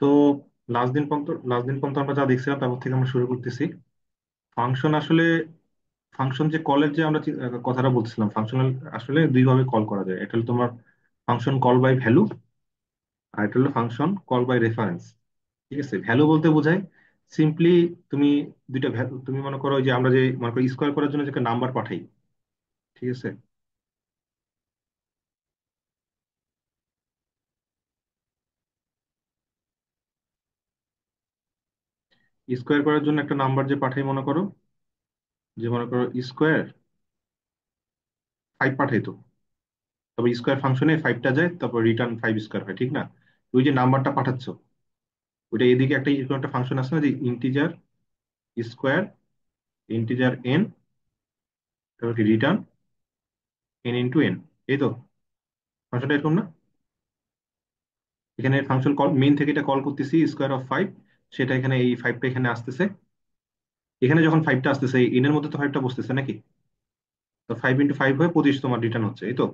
তো লাস্ট দিন পর্যন্ত আমরা যা দেখছিলাম তারপর থেকে আমরা শুরু করতেছি। ফাংশন আসলে ফাংশন যে কলের যে আমরা কথাটা বলছিলাম, ফাংশনাল আসলে দুই ভাবে কল করা যায়। এটা হলো তোমার ফাংশন কল বাই ভ্যালু, আর এটা হলো ফাংশন কল বাই রেফারেন্স। ঠিক আছে, ভ্যালু বলতে বোঝায় সিম্পলি তুমি দুইটা ভ্যালু, তুমি মনে করো যে আমরা যে মনে করো স্কোয়ার করার জন্য যে একটা নাম্বার পাঠাই। ঠিক আছে, স্কোয়ার করার জন্য একটা নাম্বার যে পাঠাই, মনে করো যে মনে করো স্কোয়ার 5 পাঠাইতো, তবে স্কোয়ার ফাংশনে 5টা যায়, তারপর রিটার্ন 5 স্কোয়ার হয়, ঠিক না? ওই যে নাম্বারটা পাঠাচ্ছ, ওইটা এদিকে একটা এরকম একটা ফাংশন আছে না, যে ইন্টিজার স্কোয়ার ইন্টিজার এন, তারপর কি রিটার্ন এন ইন্টু এন। এই তো ফাংশনটা এরকম না? এখানে ফাংশন কল মেইন থেকে এটা কল করতেছি স্কোয়ার অফ 5, সেটা এখানে এই 5টা এখানে আসতেছে। এখানে যখন 5টা আসতেছে এন এর মধ্যে তো 5টা বসতেছে নাকি? তো 5 × 5 হয়ে 25 তোমার রিটার্ন হচ্ছে, এই তো।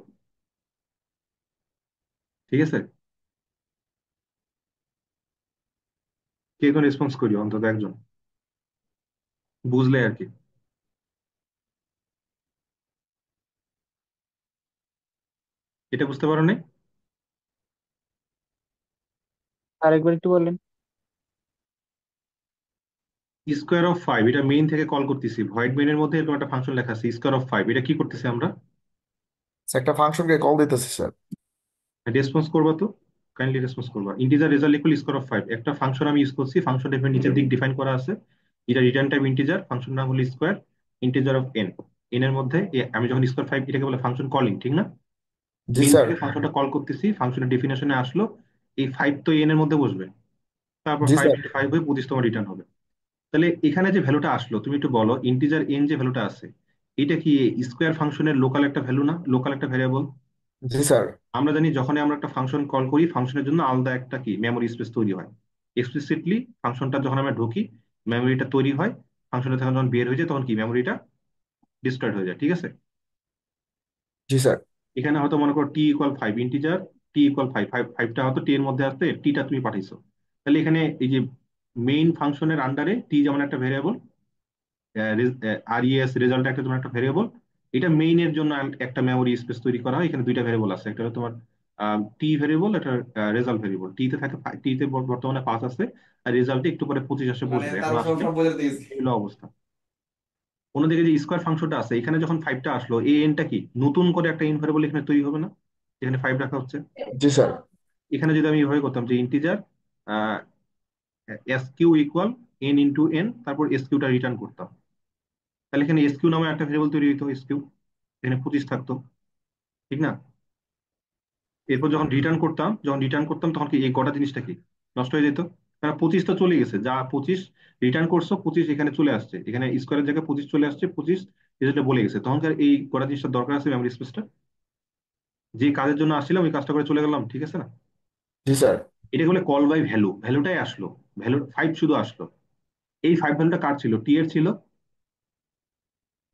ঠিক আছে, কে কোন রেসপন্স করি অন্তত একজন, বুঝলে আর কি। এটা বুঝতে পারো না? আরেকবার একটু বললেন। স্কোয়ার অফ 5 এটা মেইন থেকে কল করতেছি, ভয়েড মেইন এর মধ্যে এরকম একটা ফাংশন লেখা আছে স্কোয়ার অফ 5, এটা কি করতেছি আমরা? স্যার, একটা ফাংশনকে কল দিতেছে স্যার। রেসপন্স করবা তো, কাইন্ডলি রেসপন্স করবা। Integer result equal square of 5, একটা ফাংশন আমি ইউজ করছি, ফাংশন নিচের দিক ডিফাইন করা আছে। এটা রিটার্ন টাইপ ইন্টিজার, ফাংশন নাম হলো square integer of N. N এর মধ্যে আমি যখন স্কোয়ার 5, এটাকে বলে ফাংশন কলিং, ঠিক না? জি মেইন স্যার। থেকে ফাংশনটা কল করতেছি, ফাংশনের ডেফিনেশনে আসলো এই 5 তো এন এর মধ্যে বসবে, তারপর জি ফাইভ স্যার। ইন্টু ফাইভ হয়ে 25 তোমার রিটার্ন হবে। তাহলে এখানে যে ভ্যালুটা আসলো, তুমি একটু বলো ইন্টিজার এন যে ভ্যালুটা আছে, এটা কি স্কোয়ার ফাংশনের লোকাল একটা ভ্যালু না, লোকাল একটা ভ্যারিয়েবল? জি স্যার। আমরা জানি যখনই আমরা একটা ফাংশন কল করি, ফাংশনের জন্য আলাদা একটা কি মেমোরি স্পেস তৈরি হয়। এক্সপ্লিসিটলি ফাংশনটা যখন আমরা ঢুকি, মেমোরিটা তৈরি হয়। ফাংশনের থেকে যখন বের হয়ে যায় তখন কি মেমোরিটা ডিস্ট্রয়েড হয়ে যায়, ঠিক আছে? জি স্যার। এখানে হয়তো মনে করো টি=5, ইন্টিজার টি=5, ফাইভটা হয়তো টি এর মধ্যে আসতে, টিটা তুমি পাঠাইছো। তাহলে এখানে এই যে মেইন ফাংশনের আন্ডারে টি যেমন একটা ভেরিয়েবল, আর ইএস রেজাল্ট একটা তোমার একটা ভেরিয়েবল, এটা মেইন এর জন্য একটা মেমোরি স্পেস তৈরি করা হয়। এখানে দুইটা ভেরিয়েবল আছে, একটা হলো তোমার টি ভেরিয়েবল, একটা রেজাল্ট ভেরিয়েবল। টিতে থাকে, টিতে বর্তমানে 5 আছে, আর রেজাল্টে একটু পরে 25 আসে মানে বসবে, তার এখন সব আসলে সব বোঝাতে দিয়েছি। এই হলো অবস্থা। অন্যদিকে যে স্কোয়ার ফাংশনটা আছে, এখানে যখন 5টা আসলো, এই এনটা কি নতুন করে একটা ইন ভেরিয়েবল এখানে তৈরি হবে না, এখানে 5 রাখা হচ্ছে। জি স্যার। এখানে যদি আমি এভাবে করতাম যে integer S Q equal N into N, তারপর এস কিউটা রিটার্ন করতাম, তাহলে এখানে এস কিউ নামে একটা ভেরিয়েবল তৈরি হতো, এস কিউ এখানে 25 থাকতো, ঠিক না? এরপর যখন রিটার্ন করতাম তখন কি এই গোটা জিনিসটা কি নষ্ট হয়ে যেত, কারণ 25 তো চলে গেছে, যা 25 রিটার্ন করছো 25 এখানে চলে আসছে, এখানে স্কোয়ারের জায়গায় 25 চলে আসছে, 25 রেজাল্টে বলে গেছে, তখনকার এই গোটা জিনিসটা দরকার আছে মেমোরি স্পেসটা। যে কাজের জন্য আসছিলাম ওই কাজটা করে চলে গেলাম, ঠিক আছে না? জি স্যার। এটা বলে কল বাই ভ্যালু, ভ্যালুটাই আসলো, ভ্যালু 5 শুধু আসলো। এই 5 ভ্যালুটা কার ছিল? টি এর ছিল।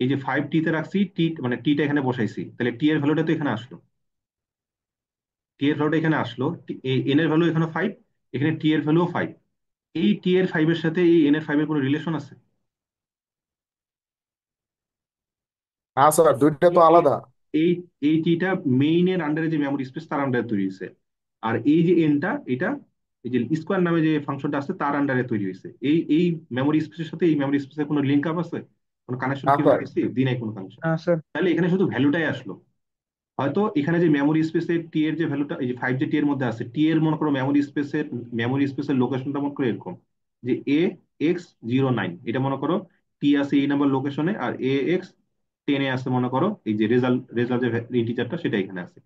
এই যে 5 টি তে রাখছি, টি মানে টিটা এখানে বসাইছি, তাহলে টি এর ভ্যালুটা তো এখানে আসলো, টি এর ভ্যালুটা এখানে আসলো। এন এর ভ্যালু এখানে 5, এখানে টি এর ভ্যালু 5। এই টি এর 5 এর সাথে এই এন এর 5 এর কোনো রিলেশন আছে? হ্যাঁ স্যার, দুইটা তো এই এই আলাদা। এই এই টিটা মেইন এর আন্ডারে যে মেমোরি স্পেস তার আন্ডারে তৈরি হয়েছে, আর এই যে এনটা এটা এই যে স্কোয়ার নামে যে ফাংশনটা আছে তার আন্ডারে তৈরি হয়েছে। এই মেমোরি স্পেসের সাথে এই মেমোরি স্পেসের কোনো লিঙ্ক আপ আছে? কোনো কানেকশন হ্যাঁ কি স্যার। হয়েছে? দিন নাই কোনো কানেকশন। হ্যাঁ স্যার। তাহলে এখানে শুধু ভ্যালুটাই আসলো। হয়তো এখানে যে মেমোরি স্পেসের টি এর যে ভ্যালুটা, এই যে 5 যে টি এর মধ্যে আছে, টি এর মনে করো মেমোরি স্পেসের লোকেশনটা মনে করো এরকম, যে AX09, এটা মনে করো টি আছে এই নাম্বার লোকেশনে, আর AX10 আছে মনে করো এই যে রেজাল্ট রেজাল্ট যে ইন্টিজারটা সেটা এখানে আছে।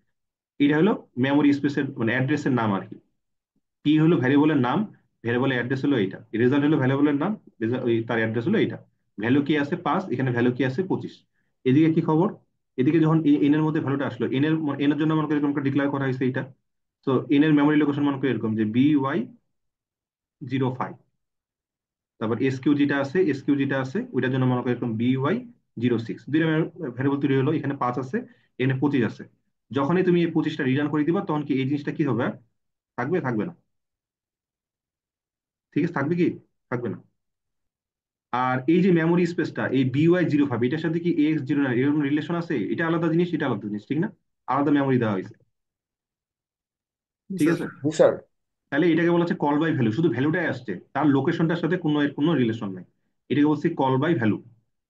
এটা হলো মেমোরি স্পেসের মানে অ্যাড্রেসের নাম আর কি। টি হলো ভ্যারিয়েবলের নাম, ভ্যারিয়েবলের অ্যাড্রেস হলো এইটা, রেজাল্ট হলো ভ্যারিয়েবলের নাম, ওই তার অ্যাড্রেস হলো এইটা। ভ্যালু কি আছে 5, এখানে ভ্যালু কি আছে 25। এদিকে কি খবর? এদিকে যখন এন এর মধ্যে ভ্যালুটা আসলো, এন এর জন্য মনে করি এরকম ডিক্লেয়ার করা হয়েছে এইটা। তো এন এর মেমোরি লোকেশন মনে করি এরকম যে BY05, তারপর এস কিউ যেটা আছে ওইটার জন্য মনে করি এরকম BY06। দুইটা ভ্যারিয়েবল তৈরি হলো, এখানে 5 আছে, এখানে 25 আছে। যখনই তুমি এই 25টা রিটার্ন করে দিবা তখন কি এই জিনিসটা কি হবে? থাকবে থাকবে না? ঠিক আছে, থাকবে কি? থাকবে না। আর এই যে মেমোরি স্পেসটা, এই BY05, এটার সাথে কি AX09 এরকম রিলেশন আছে? এটা আলাদা জিনিস, এটা আলাদা জিনিস, ঠিক না? আলাদা মেমোরি দেওয়া হয়েছে। জি ঠিক স্যার। আছে, জি স্যার। তাহলে এটাকে বলা হচ্ছে কল বাই ভ্যালু, শুধু ভ্যালুটাই আসছে, তার লোকেশনটার সাথে কোনো এর কোনো রিলেশন নাই। এটাকে বলছি কল বাই ভ্যালু।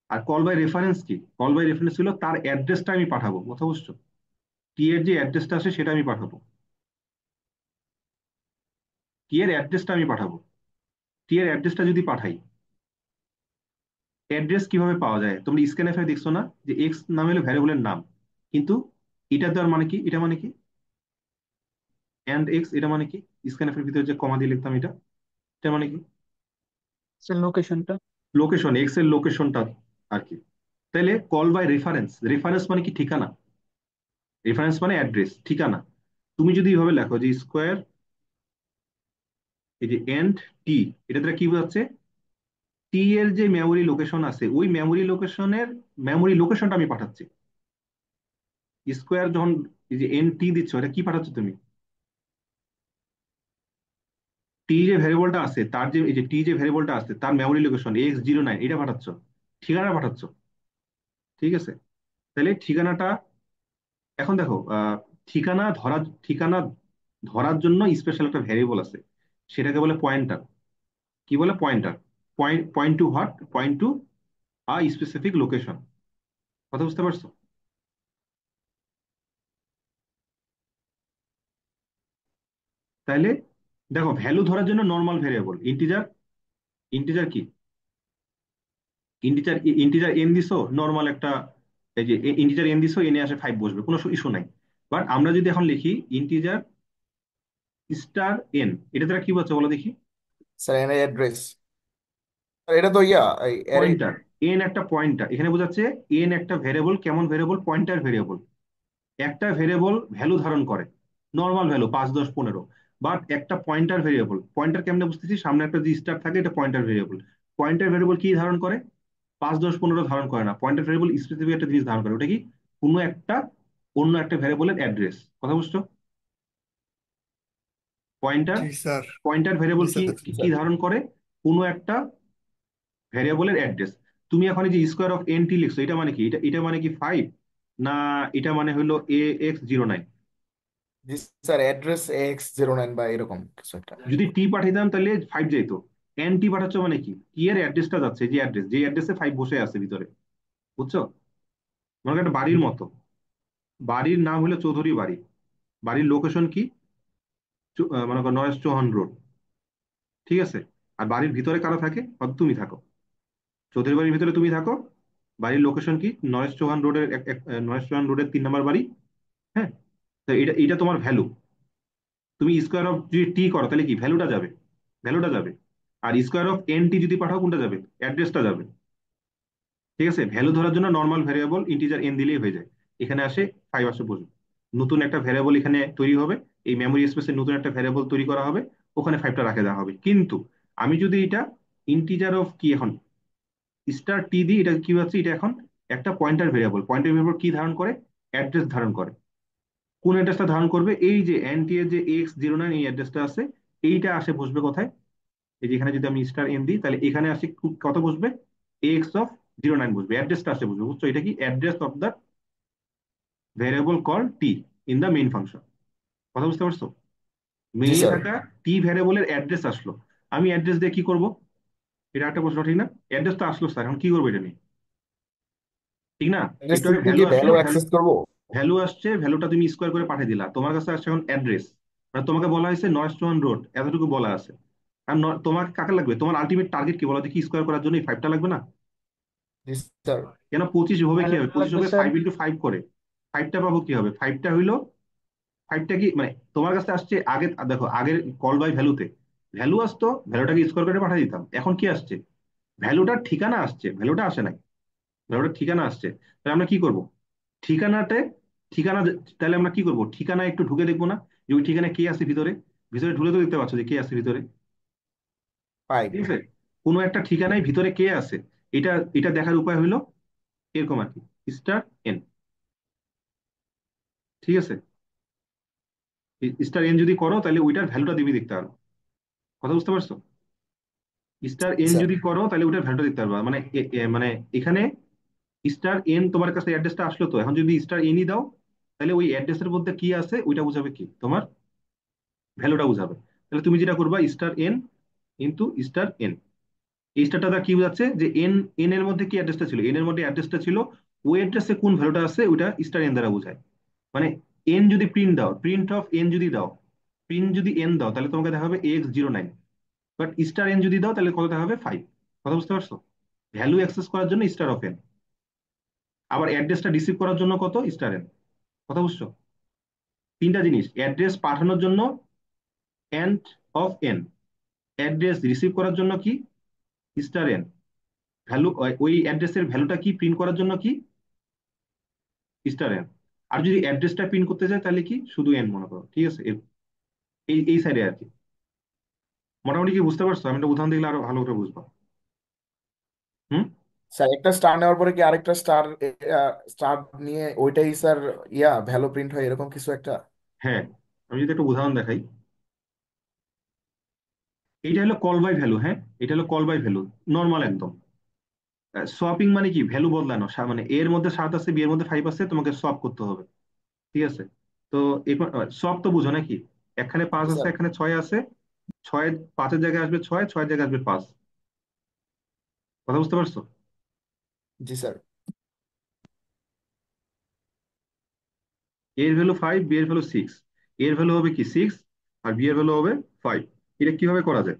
আর কল বাই রেফারেন্স কি? কল বাই রেফারেন্স ছিল তার অ্যাড্রেসটা আমি পাঠাবো, কথা বুঝছো? টি এর যে অ্যাড্রেসটা আসে সেটা আমি পাঠাবো, টি এর অ্যাড্রেসটা আমি পাঠাবো। টি এর অ্যাড্রেসটা যদি পাঠাই, অ্যাড্রেস কিভাবে পাওয়া যায়? তোমরা স্ক্যানএফ এ দেখছো না যে এক্স নাম হলো ভ্যারিয়েবলের নাম, কিন্তু এটা দেওয়ার মানে কি, এটা মানে কি এক্স, এটা মানে কি? স্ক্যানএফ এর ভিতরে যে কমা দিয়ে লিখতাম এটা, এটা মানে কি? সে লোকেশনটা। লোকেশন, এক্স এর লোকেশনটা আর কি। তাহলে কল বাই রেফারেন্স, রেফারেন্স মানে কি? ঠিকানা। রেফারেন্স মানে অ্যাড্রেস, ঠিকানা। তুমি যদি এইভাবে লেখো যে স্কোয়ার, এই যে এন্ড টি, এটা দ্বারা কি বোঝাচ্ছে? টি এর যে মেমোরি লোকেশন আছে, ওই মেমোরি লোকেশনের মেমোরি লোকেশনটা আমি পাঠাচ্ছি। স্কোয়ার যখন এই যে এন টি দিচ্ছ, এটা কি পাঠাচ্ছ তুমি? টি যে ভ্যারিয়েবলটা আছে তার যে, এই যে টি যে ভ্যারিয়েবলটা আছে তার মেমোরি লোকেশন X09, এটা পাঠাচ্ছ, ঠিকানা পাঠাচ্ছ। ঠিক আছে, তাহলে ঠিকানাটা, এখন দেখো ঠিকানা ধরার জন্য স্পেশাল একটা ভ্যারিয়েবল আছে, সেটাকে বলে পয়েন্টার। কি বলে? Pointer. Point, point to what? Point to a specific location. কথা বুঝতে পারছো? তাইলে দেখো, ভ্যালু ধরার জন্য নর্মাল ভ্যারিয়েবল ইন্টিজার, ইন্টিজার কি, ইন্টিজার, ইন্টিজার এন দিছো নর্মাল একটা, এই যে ইন্টিজার এন দিছো, এনে আসে 5 বসবে, কোনো ইস্যু নাই। বাট আমরা যদি এখন লিখি ইন্টিজার স্টার এন, এটা দ্বারা কি বলছে বলো দেখি? স্যার এর অ্যাড্রেস, এটা তো এই অ্যারে। পয়েন্টার। এন একটা পয়েন্টার, এখানে বোঝাচ্ছে এন একটা ভেরিয়েবল, কেমন ভেরিয়েবল? Pointer variable. একটা ভেরিয়েবল ভ্যালু ধারণ করে, নর্মাল ভ্যালু 5 10 15, বাট একটা পয়েন্টার ভেরিয়েবল, পয়েন্টার কেমনে বুঝতেছি? সামনে একটা যে স্টার থাকে, এটা পয়েন্টার ভেরিয়েবল। পয়েন্টার ভেরিয়েবল কি ধারণ করে? 5 10 15 ধারণ করে না, পয়েন্টার ভেরিয়েবল স্পেসিফিক একটা জিনিস ধারণ করে, ওটা কি? কোনো একটা অন্য একটা ভেরিয়েবলের অ্যাড্রেস, কথা বুঝছো? পয়েন্টার, জি স্যার। পয়েন্টার জি ভেরিয়েবল কি স্যার। কি কি ধারণ করে? কোনো একটা ভ্যারিয়েবলের অ্যাড্রেস। তুমি এখন এই যে স্কোয়ার অফ এন টি লিখছো, এটা মানে কি? এটা এটা মানে কি 5, না এটা মানে হলো AX09? জি স্যার, অ্যাড্রেস X09 বা এরকম কিছু একটা। যদি টি পাঠাইতাম তাহলে 5 যাইতো। এন টি পাঠাচ্ছ মানে কি? টি এর অ্যাড্রেসটা যাচ্ছে, যে অ্যাড্রেস, যে অ্যাড্রেসে 5 বসে আছে ভিতরে, বুঝছো? মনে করো একটা বাড়ির মতো, বাড়ির নাম হলো চৌধুরী বাড়ি, বাড়ির লোকেশন কি? মনে করো নরেশ চৌহান রোড, ঠিক আছে? আর বাড়ির ভিতরে কারা থাকে? হয়তো তুমি থাকো, চৌধুরী বাড়ির ভিতরে তুমি থাকো। বাড়ির লোকেশন কি? নরেশ চৌহান রোডের নরেশ চৌহান রোডের 3 নম্বর বাড়ি। হ্যাঁ, তো এটা এটা তোমার ভ্যালু। তুমি স্কোয়ার অফ যদি টি করো তাহলে কি ভ্যালুটা যাবে? ভ্যালুটা যাবে। আর স্কোয়ার অফ এন টি যদি পাঠাও, কোনটা যাবে? অ্যাড্রেসটা যাবে। ঠিক আছে, ভ্যালু ধরার জন্য নর্মাল ভ্যারিয়েবল ইন্টিজার এন দিলেই হয়ে যায়। এখানে আসে 5 আসে বসবে, নতুন একটা ভ্যারিয়েবল এখানে তৈরি হবে, এই মেমোরি স্পেসে নতুন একটা ভ্যারিয়েবল তৈরি করা হবে, ওখানে 5টা রাখে দেওয়া হবে। কিন্তু আমি যদি এটা ইন্টিজার অফ কি এখন স্টার টি দিই, এটা কি হচ্ছে? এটা এখন একটা পয়েন্টার ভ্যারিয়েবল, পয়েন্টার ভ্যারিয়েবল কি ধারণ করে? অ্যাড্রেস ধারণ করে। কোন অ্যাড্রেসটা ধারণ করবে? এই যে এন টি এর যে X09, এই অ্যাড্রেসটা আছে, এইটা আসে বসবে কোথায়? এই যে এখানে যদি আমি স্টার এন দিই, তাহলে এখানে আসে কত বসবে? X09 বসবে, অ্যাড্রেসটা আসে বসবে, বুঝছো? এটা কি address of the variable call T in the main function. কথা বুঝতে পারছো? জি মেইনে স্যার। থাকা টি ভ্যারিয়েবলের অ্যাড্রেস আসলো, আমি অ্যাড্রেস দিয়ে কি করব? এটা একটা প্রশ্ন, ঠিক না? অ্যাড্রেস তো আসলো স্যার, এখন কি করবো এটা নিয়ে? ঠিক না? অ্যাড্রেস একটু আগে থেকে ভ্যালু কি আসলো, ভ্যালু ভ্যালু, অ্যাক্সেস করবো? ভ্যালু আসছে, ভ্যালুটা তুমি স্কোয়ার করে পাঠিয়ে দিলা, তোমার কাছে আসছে এখন অ্যাড্রেস। মানে তোমাকে বলা হয়েছে নর্থ চৌহান রোড, এতটুকু বলা আছে। আর তোমাকে কাকে লাগবে? তোমার আলটিমেট টার্গেট কি বলো দেখি? স্কোয়ার করার জন্য এই 5টা লাগবে না? জি স্যার। কেন? 25 হবে, কি হবে? 25 লাগবে হবে স্যার। 5 × 5 করে, 5টা পাবো, কি হবে? 5টা হইলো, 5টা কি মানে তোমার কাছে আসছে আগে, দেখো আগের কল বাই ভ্যালুতে ভ্যালু আসতো, ভ্যালুটাকে স্কোয়ার করে পাঠিয়ে দিতাম। এখন কি আসছে? ভ্যালুটার ঠিকানা আসছে, ভ্যালুটা আসে নাই, ভ্যালুটার ঠিকানা আসছে। তাহলে আমরা কি করব? ঠিকানাতে, ঠিকানা, তাহলে আমরা কি করব? ঠিকানা একটু ঢুকে দেখবো না যে ওই ঠিকানায় কে আছে ভিতরে? ভিতরে ঢুকে তো দেখতে পাচ্ছ যে কে আছে ভিতরে। ফাইভ। ঠিক আছে, কোনো একটা ঠিকানায় ভিতরে কে আছে, এটা এটা দেখার উপায় হলো এরকম আর কি, স্টার এন। ঠিক আছে, স্টার এন যদি করো তাহলে ওইটার ভ্যালুটা দিবি দেখতে পারো। কথা বুঝতে পারছো? Star G N sir. যদি করো তাহলে ওটার ভ্যালুটা দেখতে পারবা, মানে মানে এখানে স্টার এন তোমার কাছে অ্যাড্রেসটা আসলো, তো এখন যদি স্টার এনই দাও তাহলে ওই অ্যাড্রেসের মধ্যে কি আছে ওইটা বুঝাবে কি তোমার ভ্যালুটা বুঝাবে। তাহলে তুমি যেটা করবা star N into star N, এই স্টারটা দ্বারা কি বোঝাচ্ছে যে এন, এন এর মধ্যে কি অ্যাড্রেসটা ছিল, এন এর মধ্যে অ্যাড্রেসটা ছিল, ওই অ্যাড্রেসে কোন ভ্যালুটা আছে ওইটা স্টার এন দ্বারা বোঝায়। মানে এন যদি প্রিন্ট দাও, প্রিন্ট অফ এন যদি দাও, প্রিন্ট যদি এন দাও তাহলে তোমাকে দেখাবে x09, বাট স্টার এন যদি দাও তাহলে কত দেখাবে 5। কথা বুঝতে পারছো? ভ্যালু অ্যাক্সেস করার জন্য স্টার অফ এন, আবার অ্যাড্রেসটা রিসিভ করার জন্য কত স্টার এন। কথা বুঝছো? তিনটা জিনিস, অ্যাড্রেস পাঠানোর জন্য end of N, address receive করার জন্য কি স্টার এন, ভ্যালু ওই অ্যাড্রেসের ভ্যালুটা কি প্রিন্ট করার জন্য কি স্টার এন। আর যদি অ্যাড্রেসটা প্রিন্ট করতে চায় তাহলে কি শুধু এন মনে করো, ঠিক আছে? এই এই সাইডে আর কি। মোটামুটি কি বুঝতে পারছো? আমি একটা উদাহরণ দিলে আরো ভালো করে বুঝবো। হুম। স্যার একটা স্টার নেওয়ার পরে কি আরেকটা স্টার স্টার নিয়ে ওইটাই স্যার ভ্যালু প্রিন্ট হয় এরকম কিছু একটা? হ্যাঁ, আমি যদি একটা উদাহরণ দেখাই, এইটা হলো কল বাই ভ্যালু। হ্যাঁ, এটা হলো কল বাই ভ্যালু, নর্মাল একদম। সোয়াপিং মানে কি ভ্যালু বদলানো, মানে এর মধ্যে 7 আছে, বি এর মধ্যে 5 আছে, তোমাকে সোয়াপ করতে হবে, ঠিক আছে? তো সোয়াপ তো বুঝো নাকি, এখানে 5 জি আছে স্যার। এখানে 6 আছে, 6 5-এর জায়গায় আসবে 6, 6-এর জায়গায় আসবে 5। কথা বুঝতে পারছো? জি স্যার। এর ভ্যালু 5, বি এর ভ্যালু 6, এর ভ্যালু হবে কি 6 আর বি এর ভ্যালু হবে 5। এটা কিভাবে করা যায়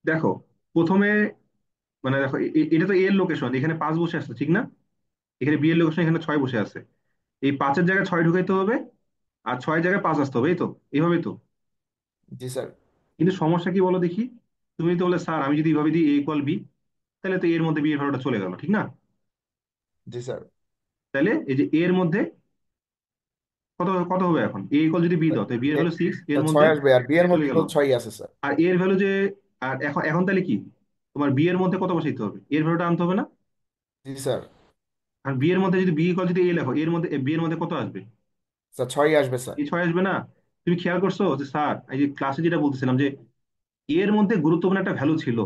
দেখো, প্রথমে মানে দেখো এটা তো এর লোকেশন, এখানে 5 বসে আছে ঠিক না, এখানে বি এর লোকেশন এখানে 6 বসে আছে, এই 5-এর জায়গায় 6 ঢুকাইতে হবে আর 6-এর জায়গায় 5 আসতে হবে, এই তো, এইভাবেই তো। জি স্যার। কিন্তু সমস্যা কি বলো দেখি, তুমি তো বলে স্যার আমি যদি এইভাবে দিই এ ইকুয়াল বি, তাহলে তো এর মধ্যে বি এর ভ্যালুটা চলে গেল, ঠিক না? জি স্যার। তাহলে এই যে এর মধ্যে কত কত হবে এখন, এ ইকুয়াল যদি বি দাও তাহলে বি এর ভ্যালু 6, এর মধ্যে ছয় আসবে আর বিয়ের চলে মধ্যে গেল। তো ছয়ই আছে স্যার। আর এর ভ্যালু যে, আর এখন এখন তাহলে কি তোমার বি এর মধ্যে কত বসাইতে হবে, এর ভ্যালুটা আনতে হবে না? জি স্যার। আর বি এর মধ্যে যদি বি ইকুয়াল যদি এ লেখো, এর মধ্যে বি এর মধ্যে কত আসবে, স্যার ছয়ই আসবে স্যার। এই 6 আসবে না? তুমি খেয়াল করছো যে স্যার এই যে ক্লাসে যেটা বলতেছিলাম যে এর মধ্যে গুরুত্বপূর্ণ একটা ভ্যালু ছিল,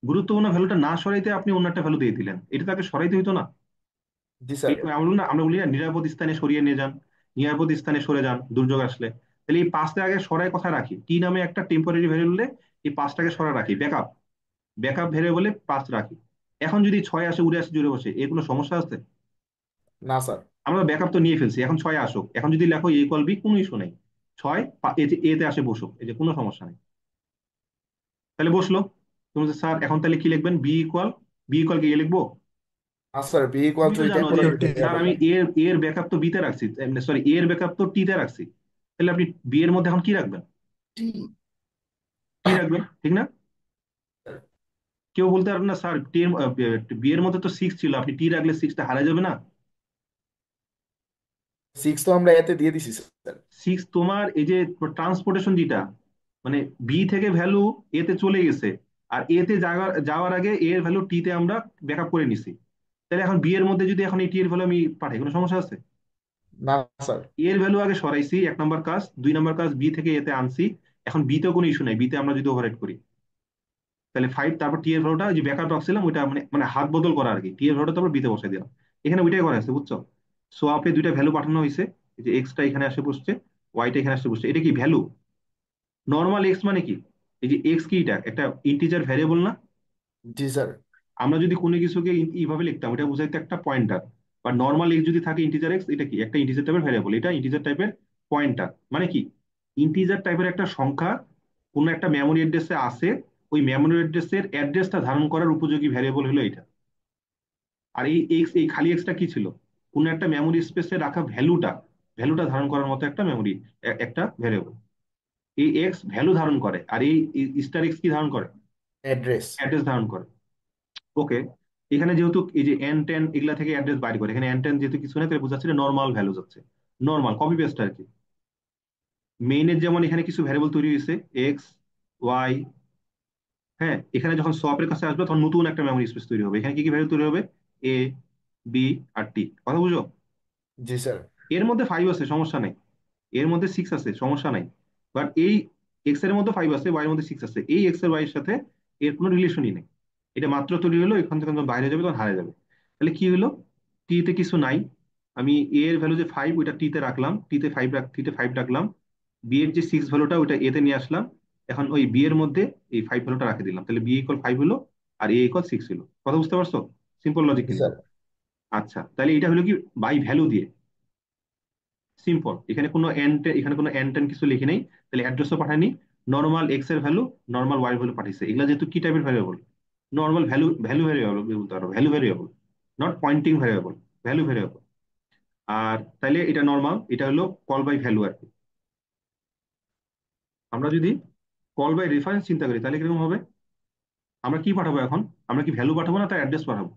গুরুত্বপূর্ণ ভ্যালুটা না সরাইতে আপনি অন্য একটা ভ্যালু দিয়ে দিলেন, এটা তাকে সরাইতে হইতো না? জি স্যার। আমরা বলি না নিরাপদ স্থানে সরিয়ে নিয়ে যান, নিরাপদ স্থানে সরে যান দুর্যোগ আসলে। তাহলে এই 5টা আগে সরায় কথা রাখি, টি নামে একটা টেম্পোরারি ভ্যারিয়েবলে এই 5টাকে সরা রাখি, ব্যাকআপ, ব্যাকআপ ভ্যারিয়েবলে 5 রাখি। এখন যদি 6 আসে, উড়ে আসে, জুড়ে বসে, এর কোনো সমস্যা আছে? না স্যার। আমরা ব্যাকআপ তো নিয়ে ফেলছি, এখন 6 আসুক, এখন যদি লেখো এ ইকুয়াল বি, কোনো ইস্যু নেই। 6 এতে আসে বসুক, এই যে কোনো সমস্যা নেই। তাহলে বসলো, তুমি যে স্যার এখন তাহলে কি লিখবেন, বি ইকুয়াল কি এ লিখবো? না স্যার, বি ইকুয়াল তুমি টু তো জানো যে টেম্পোরারি স্যার ভেরিয়েবল। আমি এর এর ব্যাকআপ তো বিতে রাখছি, সরি এর ব্যাকআপ তো টি তে রাখছি, তাহলে আপনি বি এর মধ্যে এখন কি রাখবেন, টি রাখবেন, ঠিক না? কেউ বলতে পারবেন না স্যার টি এর বি এর মধ্যে তো 6 ছিল, আপনি টি রাখলে 6টা হারা যাবে না? সিক্স তো আমরা এতে দিয়ে দিছি স্যার। 6 তোমার এই যে ট্রান্সপোর্টেশন যেটা, মানে বি থেকে ভ্যালু এতে চলে গেছে, আর এতে যাওয়ার যাওয়ার আগে এর ভ্যালু টি তে আমরা ব্যাকআপ করে নিছি, তাহলে এখন বি এর মধ্যে যদি এখন এই টি এর ভ্যালু আমি পাঠাই, কোনো সমস্যা আছে? না স্যার। এর ভ্যালু আগে সরাইছি, 1 নম্বর কাজ, 2 নম্বর কাজ বি থেকে এতে আনছি, এখন বি তেও কোনো ইস্যু নাই, বিতে আমরা যদি ওভাররাইট করি তাহলে 5, তারপর টি এর ভ্যালুটা যে ব্যাকআপ রাখছিলাম ওইটা মানে মানে হাত বদল করা আর কি, টি এর ভ্যালুটা তারপর বিতে বসাই দিলাম, এখানে ওইটাই করা আছে, বুঝছো? সোয়াপে দুইটা ভ্যালু পাঠানো হয়েছে, এই যে এক্সটা এখানে আসে বসছে, ওয়াইটা এখানে আসে বসছে, এটা কি ভ্যালু? নর্মাল এক্স মানে কি, এই যে এক্স কি, এটা একটা ইন্টিজার ভ্যারিয়েবল না? জি স্যার। আমরা যদি কোনো কিছুকে এইভাবে লিখতাম, এটা বুঝাইতে একটা পয়েন্টার, বা নর্মাল এক্স যদি থাকে ইন্টিজার এক্স, এটা কি একটা ইন্টিজার টাইপের ভ্যারিয়েবল, এটা ইন্টিজার টাইপের পয়েন্টার, মানে কি ইন্টিজার টাইপের একটা সংখ্যা কোন একটা মেমোরি অ্যাড্রেসে আছে, ওই মেমোরি অ্যাড্রেসের অ্যাড্রেসটা ধারণ করার উপযোগী ভ্যারিয়েবল হলো এটা। আর এই এক্স, এই খালি এক্সটা কি ছিল, কোন একটা মেমোরি স্পেসে রাখা ভ্যালুটা, ভ্যালুটা ধারণ করার মতো একটা মেমোরি, একটা ভ্যারিয়েবল। এই এক্স ভ্যালু ধারণ করে আর এই স্টার এক্স কি ধারণ করে, অ্যাড্রেস। অ্যাড্রেস ধারণ করে। ওকে, এখানে যেহেতু এই যে এন টেন এগুলা থেকে অ্যাড্রেস বাইর করে, এখানে এন টেন যেহেতু কিছু নেই তাহলে বোঝাচ্ছে নর্মাল ভ্যালু যাচ্ছে, নর্মাল কপি পেস্ট আর কি। মেইনের যেমন এখানে কিছু ভ্যারিয়েবল তৈরি হয়েছে, এক্স, ওয়াই, হ্যাঁ, এখানে যখন সোয়াপের কাছে আসবে তখন নতুন একটা মেমোরি স্পেস তৈরি হবে, এখানে কি কি ভ্যালু তৈরি হবে, এ, বি আর টি। কথা বুঝো? জি স্যার। এর মধ্যে 5 আছে সমস্যা নাই, এর মধ্যে 6 আছে সমস্যা নাই, বাট এই এক্স এর মধ্যে 5 আছে, ওয়াই এর মধ্যে 6 আছে, এই এক্স এর ওয়াই এর সাথে এর কোনো রিলেশনই নেই। এটা মাত্র তৈরি হলো, এখান থেকে যখন বাইরে যাবে তখন হারিয়ে যাবে। তাহলে কি হলো, টি তে কিছু নাই, আমি এ এর ভ্যালু যে 5 ওইটা টি তে রাখলাম, টি তে 5 রাখলাম, বি এর যে 6 ভ্যালুটা ওইটা এ তে নিয়ে আসলাম, এখন ওই বি এর মধ্যে এই 5 ভ্যালুটা রাখে দিলাম, তাহলে বি ইকুয়াল 5 হলো আর এ ইকুয়াল 6 হলো। কথা বুঝতে পারছো? সিম্পল লজিক জি কিন্তু। স্যার। আচ্ছা, তাহলে এটা হলো কি বাই ভ্যালু দিয়ে, সিম্পল। এখানে কোনো এন টেন কিছু লিখে নেই, তাহলে অ্যাড্রেসও পাঠায়নি। নর্মাল এক্স এর ভ্যালু, নর্মাল ওয়াই ভ্যালু পাঠিয়েছে। এগুলা যেহেতু কি টাইপের variable, normal value, value variable বলতে পারো, value variable, not pointing variable, value variable. আর তাইলে এটা নর্মাল, এটা হলো কল বাই ভ্যালু আর কি। আমরা যদি কল বাই রেফারেন্স চিন্তা করি তাহলে কিরকম হবে? আমরা কি পাঠাবো এখন? আমরা কি ভ্যালু পাঠাবো না তার অ্যাড্রেস পাঠাবো?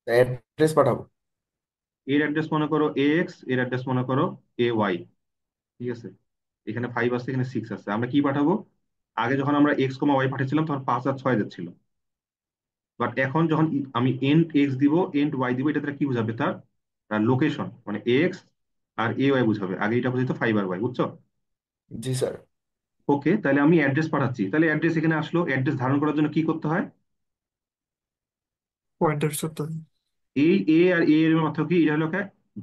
অ্যাড্রেস পাঠাবো। এর অ্যাড্রেস মনে করো এ এক্স, এর অ্যাড্রেস মনে করো এ ওয়াই, ঠিক আছে? এখানে 5 আছে, এখানে 6 আছে, আমরা কি পাঠাবো? আগে যখন আমরা এক্স কমা ওয়াই পাঠিয়েছিলাম তখন 5 আর 6 যাচ্ছিল, বাট এখন যখন আমি এন্ড এক্স দিব, এন্ড ওয়াই দিব, এটা তার কি বোঝাবে? তার লোকেশন, মানে এক্স আর এ ওয়াই বুঝাবে। আগে এটা বুঝাইতো 5 আর ওয়াই, বুঝছো? জি স্যার। ওকে, তাহলে আমি অ্যাড্রেস পাঠাচ্ছি, তাহলে অ্যাড্রেস এখানে আসলো। অ্যাড্রেস ধারণ করার জন্য কি করতে হয়? পয়েন্টার সত্য। এই এ আর এ এর অর্থ কি? এটা হলো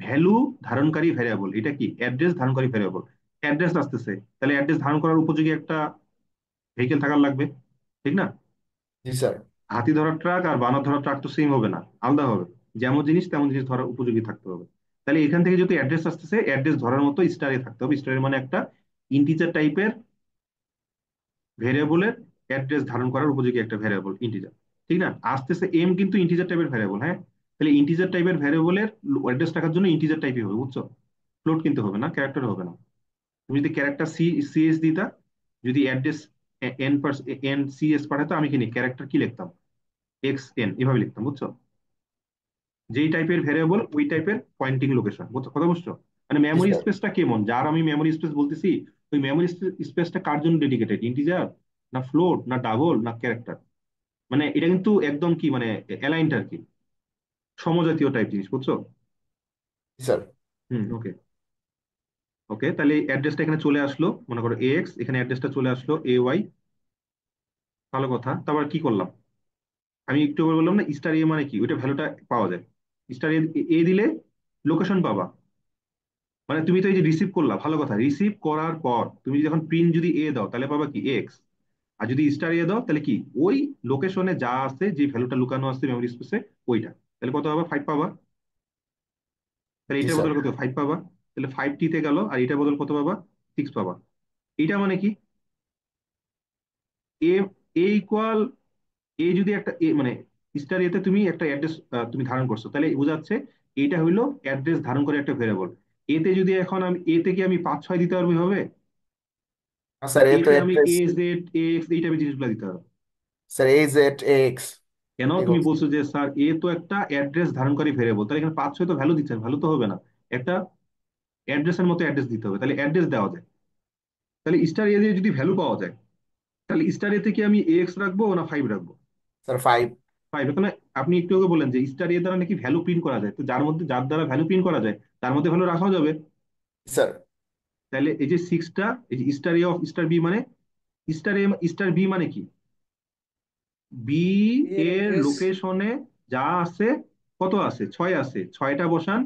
ভ্যালু ধারণকারী ভ্যারিয়েবল। এটা কি? অ্যাড্রেস ধারণকারী ভ্যারিয়েবল। অ্যাড্রেস আসতেছে, তাহলে অ্যাড্রেস ধারণ করার উপযোগী একটা ভেহিকেল থাকার লাগবে, ঠিক না? জি স্যার। হাতি ধরা ট্রাক আর বানর ধরা ট্রাক তো সেম হবে না, আলাদা হবে। যেমন জিনিস তেমন জিনিস ধরার উপযোগী থাকতে হবে। তাহলে এখান থেকে যদি অ্যাড্রেস আসতেছে, অ্যাড্রেস ধরার মতো স্টারে থাকতে হবে। স্টারের মানে একটা ইন্টিজার টাইপের ভেরিয়েবলের অ্যাড্রেস ধারণ করার উপযোগী একটা ভেরিয়েবল, ইন্টিজার, ঠিক না? আসতেছে এম কিন্তু ইন্টিজার টাইপের ভেরিয়েবল, হ্যাঁ। তাহলে ইন্টিজার টাইপের ভেরিয়েবলের অ্যাড্রেস রাখার জন্য ইন্টিজার টাইপই হবে, বুঝছো? ফ্লোট কিন্তু হবে না, ক্যারেক্টার হবে না। তুমি যদি ক্যারেক্টার সিএস দিতা, যদি অ্যাড্রেস এন সিএস পাঠাতো, আমি কি ক্যারেক্টার কি লিখতাম? এক্স এন, এভাবে লিখতাম, বুঝছো? যেই টাইপের ভেরিয়েবল ওই টাইপের পয়েন্টিং লোকেশন, বুঝছো? কথা বুঝছো? মানে জি মেমোরি স্যার। স্পেসটা কেমন, যার আমি মেমোরি স্পেস বলতেছি, ওই মেমোরি স্পেসটা কার জন্য ডেডিকেটেড? ইন্টিজার না ফ্লোট না ডাবল না ক্যারেক্টার? মানে এটা কিন্তু একদম কি মানে অ্যালাইনড আর কি, সমজাতীয় টাইপ জিনিস, বুঝছো? জি স্যার। হুম, ওকে। ওকে, তাহলে অ্যাড্রেসটা এখানে চলে আসলো, মনে করো এ এক্স, এখানে অ্যাড্রেসটা চলে আসলো এ ওয়াই। ভালো কথা। তারপর কি করলাম? আমি একটু আগে বললাম না স্টার এ মানে কি, ওইটা ভ্যালুটা পাওয়া যায়। স্টার এ এ দিলে লোকেশন পাবা। মানে তুমি তো এই যে রিসিভ করলা, ভালো কথা, রিসিভ করার পর তুমি যখন প্রিন্ট যদি এ দাও তাহলে পাবা কি এক্স, আর যদি স্টার এ দাও তাহলে কি ওই লোকেশনে যা আছে, যে ভ্যালুটা লুকানো আছে মেমোরি স্পেসে, ওইটা। তাহলে কত পাবা? 5 পাবা। তাহলে জি এটার স্যার। বদলে কত? 5 পাবা। তাহলে 5 টিতে গেল, আর এটার বদল কত পাবা? 6 পাবা। এটা মানে কি, এ এ ইকুয়াল, এ যদি একটা এ মানে স্টার এতে তুমি একটা অ্যাড্রেস তুমি ধারণ করছো, তাহলে বোঝা যাচ্ছে এটা হইলো অ্যাড্রেস ধারণ করে একটা ভেরিয়েবল। এতে যদি এখন আমি এতে কি আমি 5 6 দিতে পারবো হবে? বা স্যার এ তো এতে আমি address. A Z A x এই টাইপের জিনিসগুলো দিতে হবে। স্যার এ জেড এক্স কেন তুমি এগুলো। বলছো যে স্যার এ তো একটা অ্যাড্রেস ধারণকারী ভেরিয়েবল, তাহলে এখানে 5 6 তো ভ্যালু দিচ্ছেন, ভ্যালু তো হবে না। একটা অ্যাড্রেসের মতো অ্যাড্রেস দিতে হবে, তাহলে অ্যাড্রেস দেওয়া যায়। তাহলে স্টার এ দিয়ে যদি ভ্যালু পাওয়া যায়, তাহলে স্টার এতে কি আমি এক্স রাখবো না 5 রাখবো? স্যার 5। 5। এখানে আপনি একটু আগে বললেন যে স্টার এ দ্বারা নাকি ভ্যালু প্রিন্ট করা যায়, তো যার দ্বারা ভ্যালু প্রিন্ট করা যায় তার মধ্যে ভ্যালু রাখাও যাবে। স্যার তাহলে এই যে 6টা, এই যে star A of star B মানে, স্টার এ স্টার বি মানে কি, বি এর এর অ্যাড্রেস। লোকেশনে যা আছে, কত আছে? 6 আছে, 6টা বসান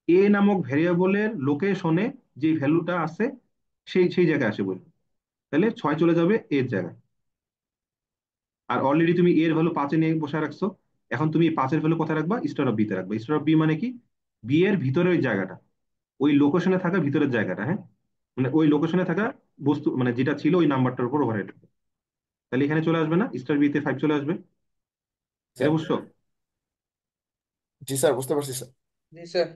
এ নামক ভেরিয়েবলের লোকেশনে, যে ভ্যালুটা আছে সেই সেই জায়গায় আসে বলি, তাহলে 6 চলে যাবে এর জায়গায়। আর অলরেডি তুমি এর ভ্যালু 5 নিয়ে বসে রাখছো, এখন তুমি 5-এর ভ্যালু কোথায় রাখবা? স্টার অফ বিতে রাখবা। স্টার অফ বি মানে কি, বি এর ভিতরে ওই জায়গাটা, ওই লোকেশনে থাকা ভিতরের জায়গাটা, হ্যাঁ। মানে ওই লোকেশনে থাকা বস্তু, মানে যেটা ছিল ওই নাম্বারটার উপর ওভারহেড। তাহলে এখানে চলে আসবে না, স্টার বিতে 5 চলে আসবে। এটা স্যার। বুঝছো? জি স্যার, বুঝতে পারছি স্যার। জি স্যার।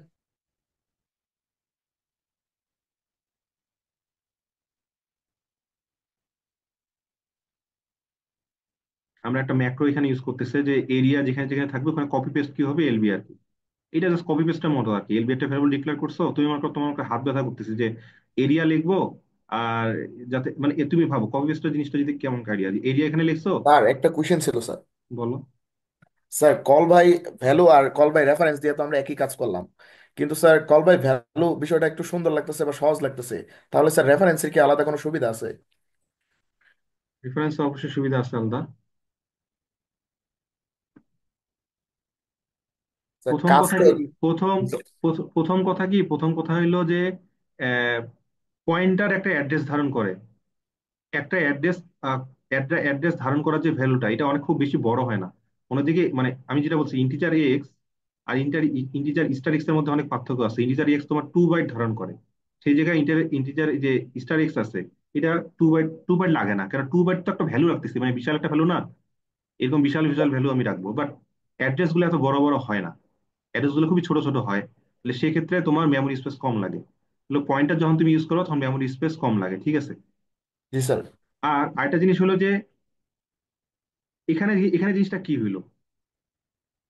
আমরা একটা ম্যাক্রো এখানে ইউজ করতেছে, যে এরিয়া যেখানে যেখানে থাকবে ওখানে কপি পেস্ট কি হবে, এলবি আর কি। এটা জাস্ট কপি পেস্টের মতো আর কি। এলবি একটা ভ্যারিয়েবল ডিক্লেয়ার করছো, তুমি তোমার হাত ব্যথা করতেছে যে এরিয়া লিখবো, আর যাতে মানে তুমি ভাবো কপি পেস্টের জিনিসটা যদি কেমন আইডিয়া, এরিয়া এখানে লিখছো। স্যার একটা কোশ্চেন ছিল স্যার। বলো। স্যার কল বাই ভ্যালু আর কল বাই রেফারেন্স দিয়ে তো আমরা একই কাজ করলাম, কিন্তু স্যার কল বাই ভ্যালু বিষয়টা একটু সুন্দর লাগতেছে বা সহজ লাগতেছে। তাহলে স্যার রেফারেন্সের কি আলাদা কোনো সুবিধা আছে? রেফারেন্স অবশ্যই সুবিধা আছে আলাদা। স্যার প্রথম কাজ কথা কি, কর। প্রথম প্রথম কথা কি, প্রথম কথা হইলো যে পয়েন্টার একটা অ্যাড্রেস ধারণ করে। একটা অ্যাড্রেস অ্যাড্রেস ধারণ করার যে ভ্যালুটা, এটা অনেক খুব বেশি বড় হয় না। অন্যদিকে মানে আমি যেটা বলছি, ইন্টিজার এক্স আর ইন্টিজার স্টার এক্স এর মধ্যে অনেক পার্থক্য আছে। ইন্টিজার এক্স তোমার 2 বাইট ধারণ করে, সেই জায়গায় ইন্টিজার যে স্টার এক্স আছে, এটা 2 বাইট লাগে না। কারণ 2 বাইট তো একটা ভ্যালু রাখতেছি, মানে বিশাল একটা ভ্যালু না, এরকম বিশাল বিশাল ভ্যালু আমি রাখবো। বাট অ্যাড্রেস গুলো এত বড় বড় হয় না, অ্যাড্রেস গুলো খুবই ছোট ছোট হয়। তাহলে সেক্ষেত্রে তোমার মেমোরি স্পেস কম লাগে। পয়েন্টার যখন তুমি ইউজ করো তখন মেমোরি স্পেস কম লাগে, ঠিক আছে। জি স্যার। আর আরেকটা জিনিস হলো যে এখানে এখানে জিনিসটা কি হইলো,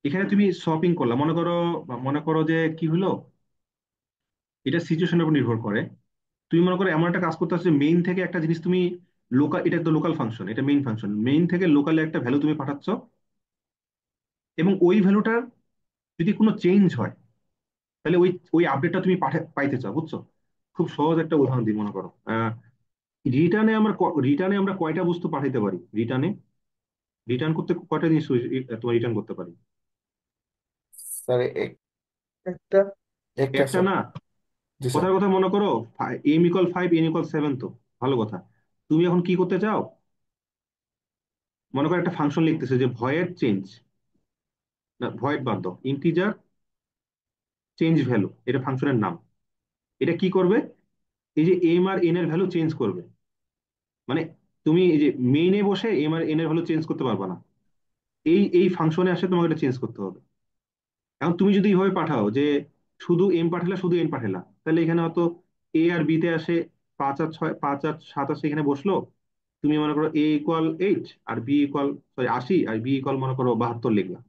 এখানে তুমি শপিং করলা, মনে করো যে কি হলো, এটা সিচুয়েশনের উপর নির্ভর করে। তুমি মনে করো এমন একটা কাজ করতে হচ্ছে, মেইন থেকে একটা জিনিস তুমি লোকাল, এটা তো লোকাল ফাংশন, এটা মেইন ফাংশন, মেইন থেকে লোকালে একটা ভ্যালু তুমি পাঠাচ্ছ, এবং ওই ভ্যালুটার যদি কোনো চেঞ্জ হয়, তাহলে ওই ওই আপডেটটা তুমি পাইতে চাও, বুঝছো। খুব সহজ একটা উদাহরণ দিই, মনে করো রিটার্নে আমরা কয়টা বস্তু পাঠাইতে পারি, রিটার্ন করতে কয়টা জিনিস তোমার রিটার্ন করতে পারি। স্যার একটা। একটা একটা স্যার। না, জি স্যার। কথার কথা মনে করো, M=5 N=7, তো ভালো কথা। তুমি এখন কি করতে চাও, মনে করো একটা ফাংশন লিখতেছে যে ভয়েড চেঞ্জ, না ভয়েড বাদ দাও, ইন্টিজার চেঞ্জ ভ্যালু, এটা ফাংশনের নাম। এটা কি করবে, এই যে M আর N এর ভ্যালু চেঞ্জ করবে। মানে তুমি এই যে মেইনে বসে M আর N এর ভ্যালু চেঞ্জ করতে পারবে না, এই এই ফাংশনে আসে তোমাকে এটা চেঞ্জ করতে হবে। এখন তুমি যদি এইভাবে পাঠাও যে শুধু পাঠালে, শুধু পাঠালা, তাহলে এখানে হয়তো A আর B তে আসে 5 আর 6, 5 আর 7 আসে, এখানে বসলো। তুমি মনে করো A=8 আর সরি 80 আর B= মনে করো 72 লিখলা,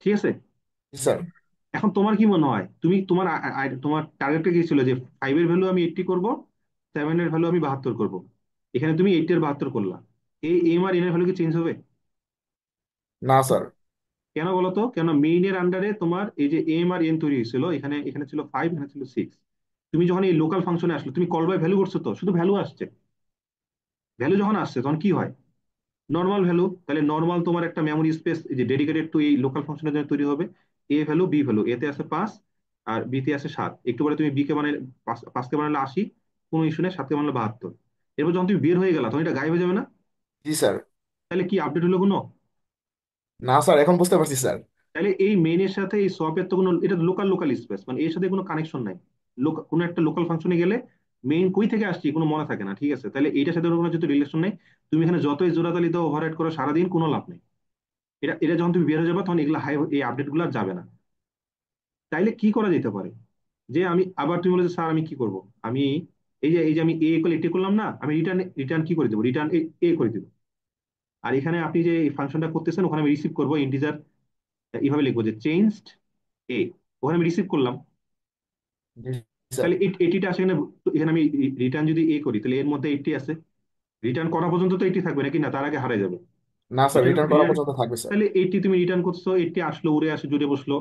ঠিক আছে। জি স্যার। এখন তোমার কি মনে হয়, তুমি তোমার টার্গেটটা কি ছিল, যে 5 এর ভ্যালু আমি 80 করব, 7 এর ভ্যালু আমি 72 করব। এখানে তুমি 80 আর 72 করলা, এই M আর N এর ভ্যালু কি চেঞ্জ হবে? না স্যার। কেন বলো তো, কেন মেইনের আন্ডারে তোমার এই যে M আর N তৈরি হয়েছিল, এখানে এখানে ছিল 5, এখানে ছিল 6। তুমি যখন এই লোকাল ফাংশনে আসলো, তুমি কল বাই ভ্যালু করছো, তো শুধু ভ্যালু আসছে। ভ্যালু যখন আসছে তখন কি হয়, নর্মাল ভ্যালু। তাহলে নর্মাল তোমার একটা মেমোরি স্পেস যে ডেডিকেটেড টু এই লোকাল ফাংশনের জন্য তৈরি হবে। B ভ্যালু, এতে আছে 5 আর বি তে আছে 7। একটু পরে তুমি বি কে বানালে, 5 কে বানালে 80, কোনো ইস্যু নেই, 7 কে বানালে 72। এরপর যখন তুমি বের হয়ে গেলা, তখন এটা গায়েব হয়ে যাবে না? জি স্যার। তাহলে কি আপডেট হলো কোনো? না স্যার, এখন বুঝতে পারছি স্যার। তাহলে এই মেইনের সাথে এই সফের তো কোনো, এটা লোকাল লোকাল স্পেস, মানে এর সাথে কোনো কানেকশন নাই। কোনো একটা লোকাল ফাংশনে গেলে মেইন কই থেকে আসছি কোনো মনে থাকে না, ঠিক আছে। তাহলে এইটার সাথে কোনো যেহেতু রিলেশন নেই, তুমি এখানে যতই জোড়াতালি দাও, ওভাররাইড করো সারাদিন, কোনো লাভ নেই। এটা এটা যখন তুমি বের হয়ে যাবে, তখন এগুলা এই আপডেট গুলো আর যাবে না। তাইলে কি করা যেতে পারে, যে আমি আবার, তুমি বলে স্যার আমি কি করব, আমি এই যে আমি A=80 করলাম না, আমি রিটার্ন রিটার্ন কি করে দেবো, রিটার্ন এ করে দেবো। আর এখানে আপনি যে এই ফাংশনটা করতেছেন, ওখানে আমি রিসিভ করবো ইন্টিজার, এইভাবে লিখবো যে চেঞ্জড এ, ওখানে আমি রিসিভ করলাম। জি স্যার। তাহলে এটিটা আসে এখানে। এখানে আমি রিটার্ন যদি করি, তাহলে এর মধ্যে 80 আছে, রিটার্ন করা পর্যন্ত তো 80 থাকবে নাকি, না তার আগে হারিয়ে যাবে? না স্যার, রিটার্ন রিটার্ন করা রিটার্ন পর্যন্ত থাকবে স্যার। তাহলে 80 তুমি রিটার্ন করছো, 80 আসলো, উড়ে আসে, জুড়ে বসলো।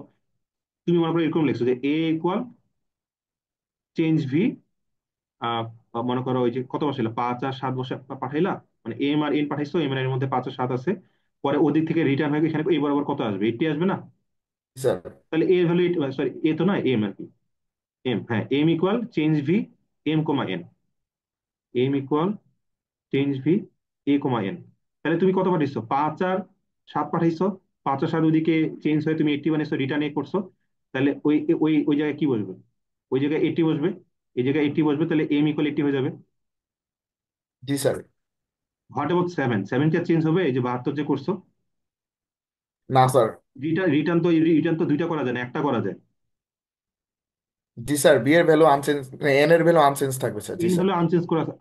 তুমি মনে করো এরকম লিখছো যে A=চেঞ্জ V। মনে করো ওই যে কত বসাইলা, 5 আর 7 বসে পাঠাইলা, মানে M আর N পাঠাইছো, M আর N এর মধ্যে 5 আর 7 আছে। পরে ওদিক থেকে রিটার্ন হয়ে এখানে এই বরাবর কত আসবে, 80 আসবে না? জি স্যার। তাহলে এর ভ্যালু, সরি এ তো নয়, M আর কি, হ্যাঁ, M=চেঞ্জ V M, M=চেঞ্জ V A, N। তাহলে তুমি কত পাঠাইছো, 5 আর 7 পাঠাইছো। 5 আর 7 ওইদিকে চেঞ্জ হয়ে তুমি 80 বানিয়েছো, রিটার্ন করছো। তাহলে ওই ওই ওই জায়গায় কি বসবে, ওই জায়গায় 80 বসবে, এই জায়গায় 80 বসবে, তাহলে M=80 হয়ে যাবে। জি স্যার। হোয়াট অ্যাবাউট 7 কি আর চেঞ্জ হবে, এই যে 72 যে করছো? না স্যার। রিটার্ন তো দুইটা করা যায় না, একটা করা যায়। জি স্যার, বি এর ভ্যালু আনচেঞ্জ, এন এর ভ্যালু আনচেঞ্জ থাকবে sir. G N sir. Value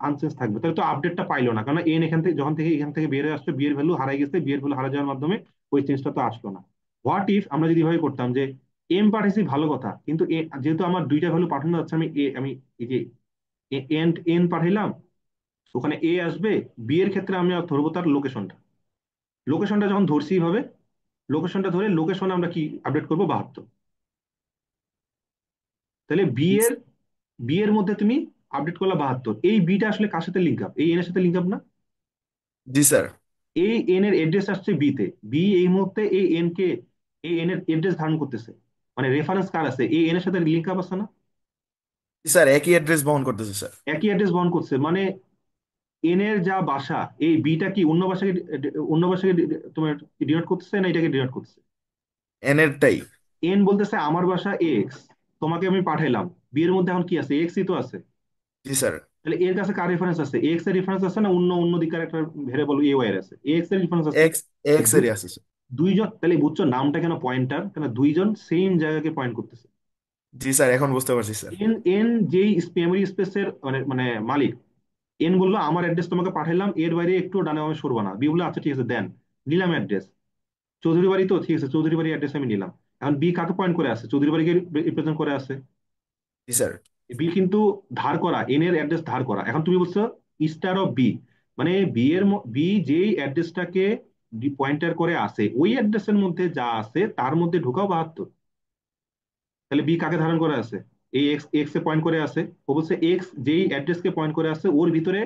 unchange থাকবে, তাহলে তো আপডেটটা পাইলো না, কারণ এন এখান থেকে যখন থেকে এখান থেকে বের হয়ে আসছে, বি এর ভ্যালু হারাই গেছে, বি এর ভ্যালু হারা যাওয়ার মাধ্যমে ওই চেঞ্জটা তো আসলো না। হোয়াট ইফ আমরা যদি এভাবে করতাম যে এম পাঠাইছি, ভালো কথা, কিন্তু যেহেতু আমার দুইটা ভ্যালু পাঠানো যাচ্ছে, আমি এই যে এন পাঠাইলাম, ওখানে আসবে, বি এর ক্ষেত্রে আমি ধরবো তার লোকেশনটা। লোকেশনটা যখন ধরছি ভাবে, লোকেশনটা ধরে লোকেশনে আমরা কি আপডেট করবো, 72। তাহলে জি বি এর মধ্যে তুমি আপডেট করলা 72, এই বিটা আসলে কার সাথে লিঙ্ক আপ? এই এন এর সাথে লিঙ্ক আপ না? জি স্যার। এই এন এর এড্রেস আসছে বি তে, বি এই মুহূর্তে এই এন কে, এই এন এর এড্রেস ধারণ করতেছে, মানে রেফারেন্স কার আছে, এই এন এর সাথে লিঙ্ক আপ আছে না? জি স্যার, একই অ্যাড্রেস বহন করতেছে স্যার। একই অ্যাড্রেস বহন করছে, মানে এন এর যা বাসা, এই বিটা কি অন্য বাসাকে তোমার ডিনোট করতেছে না এটাকে ডিনোট করতেছে? এন এরটাই। এন বলতেছে আমার বাসা এক্স, তোমাকে আমি পাঠাইলাম, বি এর মধ্যে এখন কি আছে? এক্সই তো আছে। জি স্যার। তাহলে এর কাছে কার রেফারেন্স আছে? এক্স এর রেফারেন্স আছে না অন্য অন্য দিকের একটা ভেরিয়েবল এ ওয়াই এর আছে? এক্স এর রেফারেন্স আছে। এক্স তাহলে এক্স এরই আছে স্যার। দুইজন, তাহলে বুঝছো নামটা কেন পয়েন্টার, কেন দুইজন সেম জায়গাকে পয়েন্ট করতেছে। জি স্যার, এখন বুঝতে পারছি স্যার। এন এন যেই মেমোরি স্পেসের মানে মানে মালিক, এন বললো আমার অ্যাড্রেস তোমাকে পাঠাইলাম, এর বাইরে একটু ডানে বামে সরবো না। বি বললো আচ্ছা ঠিক আছে দেন, নিলাম অ্যাড্রেস, চৌধুরী বাড়ি তো ঠিক আছে, চৌধুরী বাড়ির অ্যাড্রেস আমি নিলাম। এখন বি কাকে পয়েন্ট করে আছে? চৌধুরী বাড়িকে রিপ্রেজেন্ট করে আছে। জি স্যার। বি কিন্তু ধার করা, এন এর অ্যাড্রেস ধার করা। এখন তুমি বলছো স্টার অফ বি, মানে বি এর বি যেই অ্যাড্রেসটাকে পয়েন্টার করে আছে ওই অ্যাড্রেসের মধ্যে যা আছে তার মধ্যে ঢুকাও 72। তাহলে বি কাকে ধারণ করে আছে? এই এক্স, এক্স এ পয়েন্ট করে আছে। ও বলছে এক্স যেই অ্যাড্রেস কে পয়েন্ট করে আছে ওর ভিতরে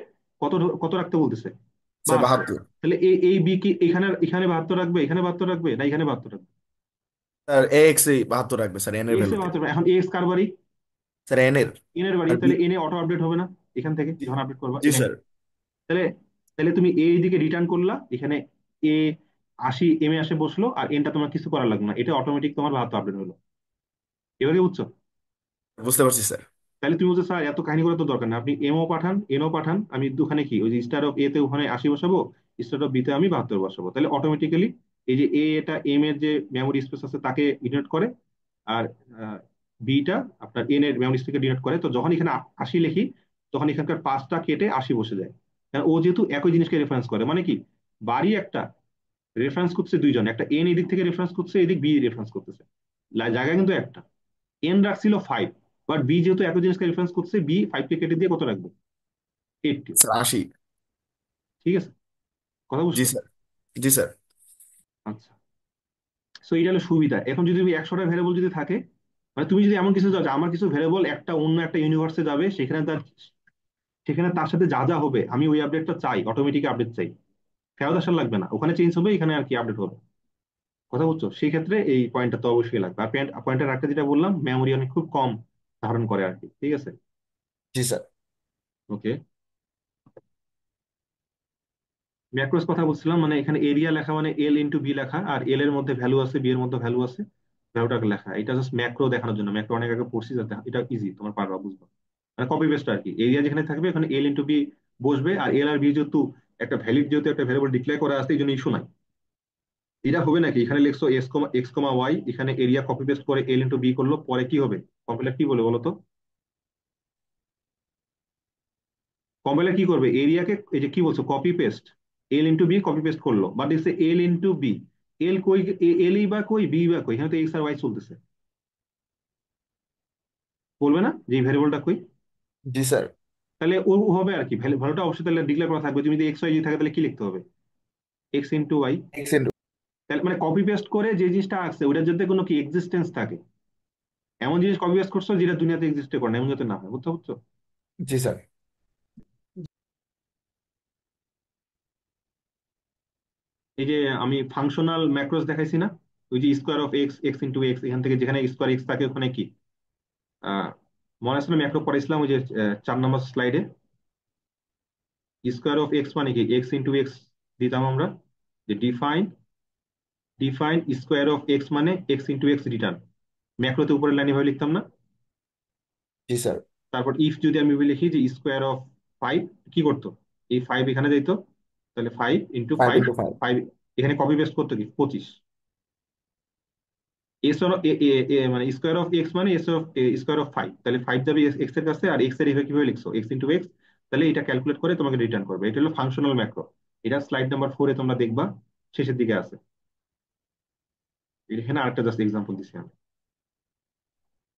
কত রাখতে বলতেছে? স্যার 72। 72। তাহলে এই এই বি কি এখানে এখানে 72 রাখবে, এখানে 72 রাখবে, না এখানে 72 রাখবে? স্যার এক্স এই 72 রাখবে স্যার, এন এর এক্স এ ভ্যালুতে। 72। এখন এক্স কার বাড়ি? স্যার এন এর। এন এর বাড়ি, আর বি। তাহলে এন এ অটো আপডেট হবে না এখান থেকে যখন আপডেট করবা জি এন? স্যার। তাহলে তাহলে তুমি এই দিকে রিটার্ন করলা, এখানে এ 80 এম এ আসে বসলো, আর এনটা তোমার কিছু করার লাগলো না, এটা অটোমেটিক তোমার 72 আপডেট হলো। এবারে বুঝছো? বুঝতে পারছি স্যার। তাহলে তুমি বলছো স্যার এত কাহিনী করে তো দরকার না, আপনি এমও পাঠান এনও পাঠান, আমি ওখানে কি ওই যে স্টার অফ এ তে ওখানে 80 বসাবো, স্টার অফ বি তে আমি 72 বসাবো, তাহলে অটোমেটিক্যালি এই যে এ এটা এম এর যে মেমোরি স্পেস আছে তাকে ডিনোট করে, আর বিটা আপনার এন এর মেমোরি স্পেসকে ডিনোট করে। তো যখন এখানে 80 লিখি তখন এখানকার পাঁচটা কেটে 80 বসে যায়, কারণ ও যেহেতু একই জিনিসকে রেফারেন্স করে। মানে কি, বাড়ি একটা রেফারেন্স করছে দুইজন, একটা এন এদিক থেকে রেফারেন্স করছে, এদিক বি রেফারেন্স করতেছে, জায়গা কিন্তু একটা। এন রাখছিল 5, বাট বি যেহেতু একই জিনিসকে রেফারেন্স করছে, বি 5 কে কেটে দিয়ে কত রাখবে? 80। স্যার 80। ঠিক আছে, কথা জি বুঝছো? স্যার। জি স্যার। আচ্ছা, সো এটা হলো সুবিধা। এখন যদি তুমি 100টা ভ্যারিয়েবল যদি থাকে, মানে তুমি যদি এমন কিছু চাও যে আমার কিছু ভ্যারিয়েবল একটা অন্য একটা ইউনিভার্সে যাবে, সেখানে তার সাথে যা যা হবে আমি ওই আপডেটটা চাই, অটোমেটিক আপডেট চাই, ফেরত আসার লাগবে না, ওখানে চেঞ্জ হবে এখানে আর কি আপডেট হবে। কথা বুঝছো? সেই ক্ষেত্রে এই পয়েন্টটা তো অবশ্যই লাগবে। আর পয়েন্টার একটা যেটা বললাম, মেমোরি অনেক খুব কম ধারণ করে আর কি। ঠিক আছে, জি স্যার। ওকে। ম্যাক্রোস কথা বলছিলাম, মানে এখানে এরিয়া লেখা মানে এল ইন্টু বি লেখা, আর এল এর মধ্যে ভ্যালু আছে, বি এর মধ্যে ভ্যালু আছে, ভ্যালুটাকে লেখা। এটা জাস্ট ম্যাক্রো দেখানোর জন্য, ম্যাক্রো অনেক আগে পড়ছি, যাতে এটা ইজি তোমার পারবা বুঝবা। মানে কপি পেস্ট আর কি, এরিয়া যেখানে থাকবে ওখানে এল ইন্টু বি বসবে, আর এল আর বি যেহেতু একটা ভ্যালিড, যেহেতু একটা ভ্যারিয়েবল ডিক্লেয়ার করা আছে এই জন্য ইস্যু নাই। এটা হবে নাকি এখানে লিখছো এক্স কমা ওয়াই, এখানে এরিয়া কপি পেস্ট করে এল ইন্টু বি করলো, পরে কি হবে? কম্পাইলার কি বলে বলো তো? কম্পাইলার কি করবে? এরিয়াকে এই যে কি বলছো copy paste, L into B copy paste করলো, বাট দিচ্ছে এল ইন্টু বি। এল কই? এল বা কই, বি বা কই? এখানে তো এক্স আর ওয়াই চলতেছে, বলবে না যে ভ্যারিয়েবলটা কই? জি স্যার। তাহলে ও হবে আর কি, ভ্যালুটা অবশ্যই তাহলে ডিক্লেয়ার করা থাকবে। তুমি যদি এক্স ওয়াই যদি থাকে তাহলে কি লিখতে হবে? X into Y. X into. তাহলে মানে কপি পেস্ট করে যে জিনিসটা আসছে ওটার যাতে কোনো কি এক্সিস্টেন্স থাকে, এমন জিনিস কপি পেস্ট করছো যেটা দুনিয়াতে এক্সিস্ট করে না, এমন যাতে না হয়। বুঝতে পারছো? জি স্যার। এই যে আমি ফাংশনাল ম্যাক্রোস দেখাইছি না, ওই যে square of x, x into x, এখান থেকে যেখানে স্কোয়ার এক্স থাকে ওখানে কি আহ মনে আছে না ম্যাক্রো পড়াইছিলাম ওই যে 4 নম্বর স্লাইডে? স্কোয়ার অফ এক্স মানে কি, এক্স ইন্টু এক্স দিতাম আমরা, যে define define square of x মানে এক্স ইন্টু এক্স রিটার্ন। ম্যাক্রোতে উপরের লাইনে ভাবে লিখতাম না? জি স্যার। তারপর ইফ যদি আমি লিখি যে স্কোয়ার অফ 5, কি করতো? এই 5 এখানে যাইতো, তাহলে 5 ইন্টু 5 ফাইভ ইন্টু 5। 5 এখানে কপি পেস্ট করতো কি 25। এস মানে স্কোয়ার অফ এক্স মানে এস অফ স্কোয়ার অফ 5, তাহলে 5 যাবে এক্স এর কাছে, আর এক্স এর এভাবে কিভাবে লিখছো এক্স ইন্টু এক্স, তাহলে এটা ক্যালকুলেট করে তোমাকে রিটার্ন করবে। এটা হলো ফাংশনাল ম্যাক্রো। এটা স্লাইড নাম্বার 4 এ তোমরা দেখবা, শেষের দিকে আছে। এখানে আরেকটা জাস্ট এক্সাম্পল দিচ্ছি আমি।